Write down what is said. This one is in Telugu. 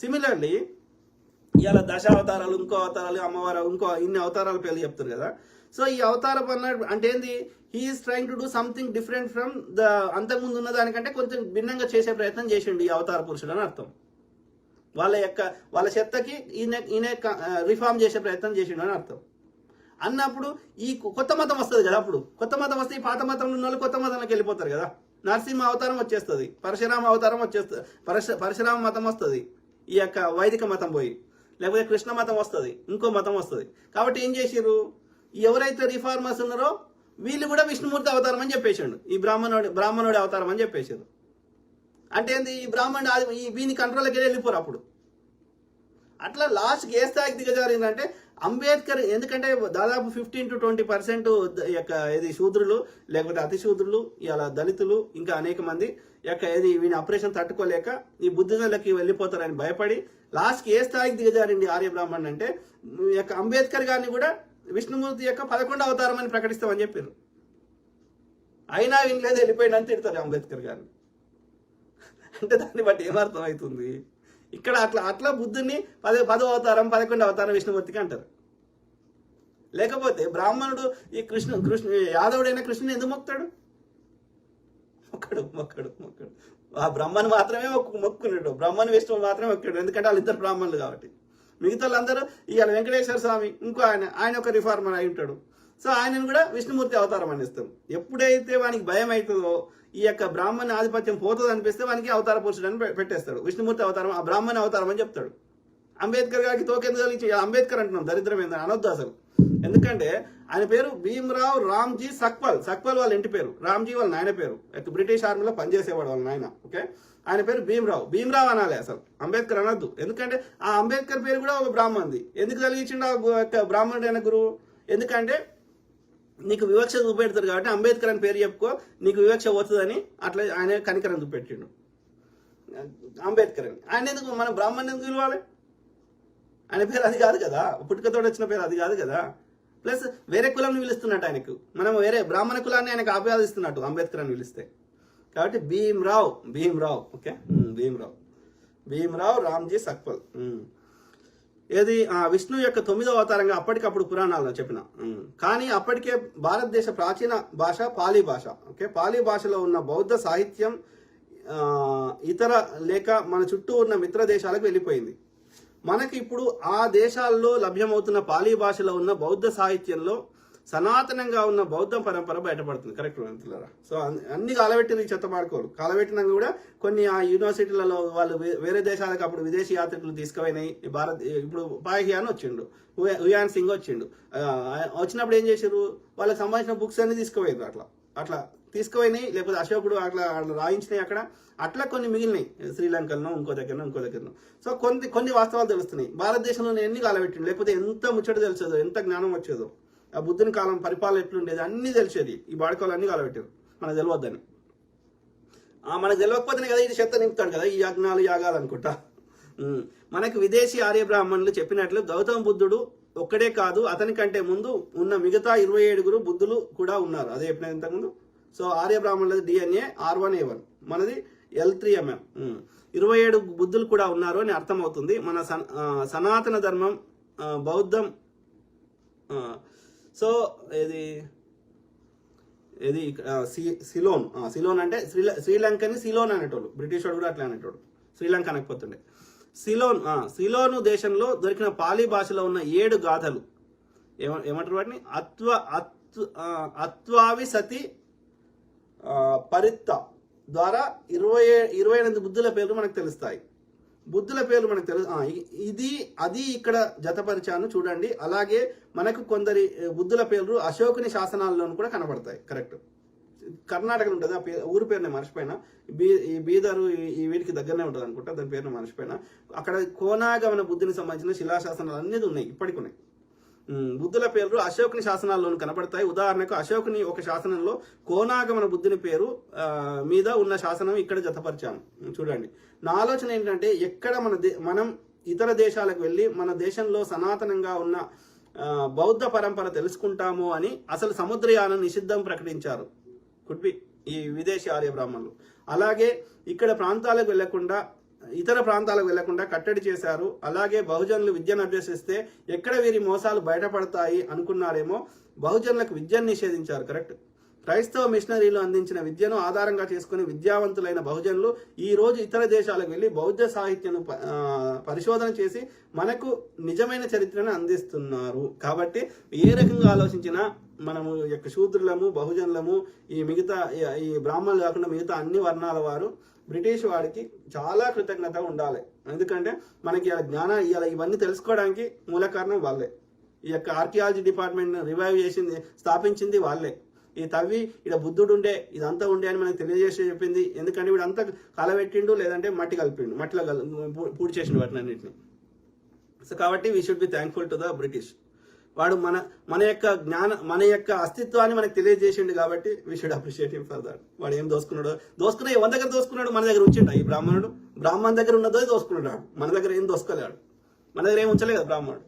సిమిలర్లీ ఇవాళ దశ అవతారాలు, ఇంకో అవతారాలు, అమ్మవారు, ఇంకో ఇన్ని అవతారాల పేర్లు చెప్తారు కదా. సో ఈ అవతారం అన్నాడు అంటే ఏంది, he's trying to do something different from the అంతకుముందు ఉన్న దానికంటే కొంచెం భిన్నంగా చేసే ప్రయత్నం చేసిండు ఈ అవతార పురుషుడు అని అర్థం. వాళ్ళ చెత్తకి ఈయన రిఫార్మ్ చేసే ప్రయత్నం చేసిండు అని అర్థం. అన్నప్పుడు ఈ కొత్త మతం వస్తుంది కదా. అప్పుడు కొత్త మతం వస్తే ఈ పాత మతంలో ఉన్న వాళ్ళు కొత్త మతంలోకి వెళ్ళిపోతారు కదా. నరసింహ అవతారం వచ్చేస్తుంది, పరశురామ అవతారం వచ్చేస్తుంది, పరశురామ మతం వస్తుంది, ఈ యొక్క వైదిక మతం పోయి, లేకపోతే కృష్ణ మతం వస్తుంది, ఇంకో మతం వస్తుంది. కాబట్టి ఏం చేసిర్రు, ఎవరైతే రిఫార్మర్స్ ఉన్నారో వీళ్ళు కూడా విష్ణుమూర్తి అవతారం అని చెప్పేసాడు, ఈ బ్రాహ్మణుడి అవతారం అని చెప్పేసారు. అంటే ఏంది, ఈ బ్రాహ్మణుడు వీని కంట్రోల్కి వెళ్ళిపోరు. అప్పుడు అట్లా లాస్ట్కి ఏ స్థాయికి దిగజారిందంటే అంబేద్కర్, ఎందుకంటే దాదాపు 15 to 20% యొక్క ఇది శూద్రులు, లేకపోతే అతి శూద్రులు, ఇలా దళితులు, ఇంకా అనేక మంది యొక్క ఇది వీని ఆపరేషన్ తట్టుకోలేక ఈ బుద్ధిజంలోకి వెళ్ళిపోతారని భయపడి లాస్ట్కి ఏ స్థాయికి దిగజారింది ఆర్య బ్రాహ్మణ్ అంటే యొక్క అంబేద్కర్ గారిని కూడా విష్ణుమూర్తి యొక్క 11వ అవతారం అని ప్రకటిస్తామని చెప్పారు. అయినా వినలేదు, వెళ్ళిపోయినని తిడతారు అంబేద్కర్ గారిని. అంటే దాన్ని బట్టి ఏమర్థం అవుతుంది, ఇక్కడ అట్లా బుద్ధుని 10వ అవతారం 11వ అవతారం విష్ణుమూర్తికి అంటారు. లేకపోతే బ్రాహ్మణుడు ఈ యాదవుడైన కృష్ణుని ఎందుకు మొక్కుతాడు? మొక్కడు ఆ బ్రహ్మను మాత్రమే మొక్కున్నాడు, బ్రహ్మను విష్ణువు మాత్రమే మొక్కాడు, ఎందుకంటే వాళ్ళిద్దరు బ్రాహ్మణులు కాబట్టి. మిగతా వాళ్ళందరూ ఇవాళ వెంకటేశ్వర స్వామి, ఇంకో ఆయన ఒక రిఫార్మర్ అయి ఉంటాడు. సో ఆయనను కూడా విష్ణుమూర్తి అవతారం అని ఇస్తాం. ఎప్పుడైతే వానికి భయం అవుతుందో, ఈ యొక్క బ్రాహ్మణ ఆధిపత్యం పోతుంది అనిపిస్తే వానికి అవతార పురుషుడు అని పెట్టేస్తాడు. విష్ణుమూర్తి అవతారం, ఆ బ్రాహ్మణ అవతారం అని చెప్తాడు. అంబేద్కర్ గారికి తోకెందుకు కలిగి అంబేద్కర్ అంటున్నాం, దరిద్రం ఏందని అనొద్దు అసలు. ఎందుకంటే ఆయన పేరు భీమ్రావ్ రామ్జీ సక్పాల్ వాళ్ళ ఇంటి పేరు, రామ్జీ వాళ్ళ నాయన పేరు. బ్రిటిష్ ఆర్మీలో పనిచేసేవాడు వాళ్ళ నాయన. ఓకే, ఆయన పేరు భీమ్రావ్ అనాలి అసలు, అంబేద్కర్ అనొద్దు. ఎందుకంటే ఆ అంబేద్కర్ పేరు కూడా ఒక బ్రాహ్మణ్ది. ఎందుకు కలిగించిండు ఆ బ్రాహ్మణుడైన గురువు? ఎందుకంటే నీకు వివక్ష చూపెడతారు కాబట్టి అంబేద్కర్ అని పేరు చెప్పుకో, నీకు వివక్ష పోతుందని అట్లా ఆయన కనికరం చూపెట్టిండు అంబేద్కర్ అని. ఆయన ఎందుకు మన బ్రాహ్మణ్ ఎందుకు పిలవాలి? ఆయన పేరు అది కాదు కదా, పుట్టుకతోడు వచ్చిన పేరు అది కాదు కదా. ప్లస్ వేరే కులంని పిలుస్తున్నట్టు ఆయనకు, మనం వేరే బ్రాహ్మణ కులాన్ని ఆయనకు ఆపాదిస్తున్నట్టు అంబేద్కర్ అని పిలిస్తే. కాబట్టి భీమ్రావ్ ఓకే, భీమ్రావ్ రామ్జీ సక్పాల్. ఏది విష్ణు యొక్క 9వ అవతారంగా అప్పటికప్పుడు పురాణాల్లో చెప్పిన. కానీ అప్పటికే భారతదేశ ప్రాచీన భాష పాలీ భాష. ఓకే, పాలీ భాషలో ఉన్న బౌద్ధ సాహిత్యం ఇతర లేక మన చుట్టూ ఉన్న మిత్ర దేశాలకు వెళ్ళిపోయింది. మనకి ఇప్పుడు ఆ దేశాల్లో లభ్యమవుతున్న పాలీ భాషలో ఉన్న బౌద్ధ సాహిత్యంలో సనాతనంగా ఉన్న బౌద్ధ పరంపర బయటపడుతుంది. కరెక్ట్ మిత్రులారా. సో అన్ని కాలబెట్టిన ఈ చెత్త పాడుకోరు. కాలబెట్టినాక కూడా కొన్ని ఆ యూనివర్సిటీలలో వాళ్ళు వేరే దేశాలకు అప్పుడు విదేశీ యాత్రికులు తీసుకుపోయినాయి. ఇప్పుడు పాహియాన్ వచ్చిండు, హుయాన్ సింగ్ వచ్చిండు. వచ్చినప్పుడు ఏం చేశారు, వాళ్ళకి సంబంధించిన బుక్స్ అన్ని తీసుకుపోయారు. అట్లా తీసుకుపోయినాయి, లేకపోతే అశోకుడు అట్లా రాయించినాయి అక్కడ. అట్లా కొన్ని మిగిలినాయి శ్రీలంకలో, ఇంకో దగ్గరనో. సో కొన్ని వాస్తవాలు తెలుస్తున్నాయి. భారతదేశంలో ఎన్ని కాలబెట్టిండు, లేకపోతే ఎంత ముచ్చట తెలిసేదో, ఎంత జ్ఞానం వచ్చేదో, ఆ బుద్ధుని కాలం పరిపాలన ఎట్లుండేది అన్నీ తెలిసేది. ఈ బాడకాలు అన్ని కాలబెట్టారు మనకు తెలియద్దని. మనకు తెలియకపోతేనే కదా ఇది చెత్త నింపుతాడు కదా, ఈ యాగాలు అనుకుంటా. మనకు విదేశీ ఆర్య బ్రాహ్మణులు చెప్పినట్లు గౌతమ బుద్ధుడు ఒక్కడే కాదు, అతని కంటే ముందు ఉన్న మిగతా 27 బుద్ధులు కూడా ఉన్నారు. అదే చెప్పిన ఇంతకుముందు. సో ఆర్య బ్రాహ్మణులది DNA R1A1, మనది L3MM. 27 బుద్ధులు కూడా ఉన్నారు అని అర్థమవుతుంది. మన సనాతన ధర్మం బౌద్ధం. సో ఇది సిలోన్ అంటే శ్రీలంకని సిలోన్ అనేటోళ్ళు. బ్రిటిష్ వాడు కూడా అట్లా అనేటోడు, శ్రీలంక అనకపోతుండే. సిలోను దేశంలో దొరికిన పాలీ భాషలో ఉన్న 7 గాథలు ఏమంటారు వాటిని, అత్వావి సతి పరిత్త ద్వారా 28 బుద్ధుల పేర్లు మనకు తెలుస్తాయి. బుద్ధుల పేర్లు మనకు అది ఇక్కడ జతపరిచాను చూడండి. అలాగే మనకు కొందరి బుద్ధుల పేర్లు అశోకుని శాసనాల్లోనూ కూడా కనబడతాయి. కరెక్ట్, కర్ణాటకలో ఉంటుంది ఆ పేరు, ఊరి పేరుని మర్చిపోయినా. ఈ బీదరు ఈ వీటికి దగ్గరనే ఉంటుంది అనుకుంటా, దాని పేరుని మర్చిపోయినా. అక్కడ కోనాగమన బుద్ధుని సంబంధించిన శిలాశాసనాలు అన్నీ ఉన్నాయి, ఇప్పటికి ఉన్నాయి. బుద్ధుల పేర్లు అశోకుని శాసనాల్లోనూ కనబడతాయి. ఉదాహరణకు అశోకుని ఒక శాసనంలో కోనాగమన బుద్ధుని పేరు మీద ఉన్న శాసనం ఇక్కడ జతపరిచాను చూడండి. నా ఆలోచన ఏంటంటే, ఎక్కడ మనం ఇతర దేశాలకు వెళ్ళి మన దేశంలో సనాతనంగా ఉన్న బౌద్ధ పరంపర తెలుసుకుంటామో అని అసలు సముద్రయానం నిషిద్ధం ప్రకటించారు కుడ్బి ఈ విదేశీ ఆర్య బ్రాహ్మణులు. అలాగే ఇక్కడ ప్రాంతాలకు వెళ్లకుండా ఇతర ప్రాంతాలకు వెళ్లకుండా కట్టడి చేశారు. అలాగే బహుజనులు విద్యను అభ్యసిస్తే ఎక్కడ వీరి మోసాలు బయటపడతాయి అనుకున్నారేమో, బహుజనులకు విద్యను నిషేధించారు. కరెక్ట్. క్రైస్తవ మిషనరీలు అందించిన విద్యను ఆధారంగా చేసుకుని విద్యావంతులైన బహుజనులు ఈ రోజు ఇతర దేశాలకు వెళ్లి బౌద్ధ సాహిత్యను పరిశోధన చేసి మనకు నిజమైన చరిత్రను అందిస్తున్నారు. కాబట్టి ఏ రకంగా ఆలోచించినా మనము యొక్క శూద్రులము, బహుజనులము, ఈ మిగతా ఈ బ్రాహ్మణులు కాకుండా మిగతా అన్ని వర్ణాల వారు బ్రిటిష్ వాడికి చాలా కృతజ్ఞత ఉండాలి. ఎందుకంటే మనకి ఇవన్నీ తెలుసుకోవడానికి మూల కారణం వాళ్ళే. ఈ యొక్క ఆర్కియాలజీ డిపార్ట్మెంట్ రివైవ్ చేసింది, స్థాపించింది వాళ్ళే. ఈ తవ్వి ఇక్కడ బుద్ధుడు ఉండే, ఇదంతా ఉండే అని మనకు తెలియజేసి చెప్పింది. ఎందుకంటే వీడంతా కలబెట్టిండు, లేదంటే మట్టి కలిపిండు, మట్టిలో పూడి చేసిండు వాటిని అన్నింటినీ. సో కాబట్టి we should be thankful to the British. వాడు మన యొక్క అస్తిత్వాన్ని మనకు తెలియజేసిండు కాబట్టి we should appreciate him for that. వాడు ఏం దోసుకున్నాడు, ఎవరి దగ్గర దోసుకున్నాడు? మన దగ్గర ఉంచిండు. ఈ బ్రాహ్మణుడు బ్రాహ్మణ్ దగ్గర ఉన్నదో దోసుకున్నాడు. మన దగ్గర ఏం దోసుకోలేడు, మన దగ్గర ఏం ఉంచలేదు బ్రాహ్మణుడు.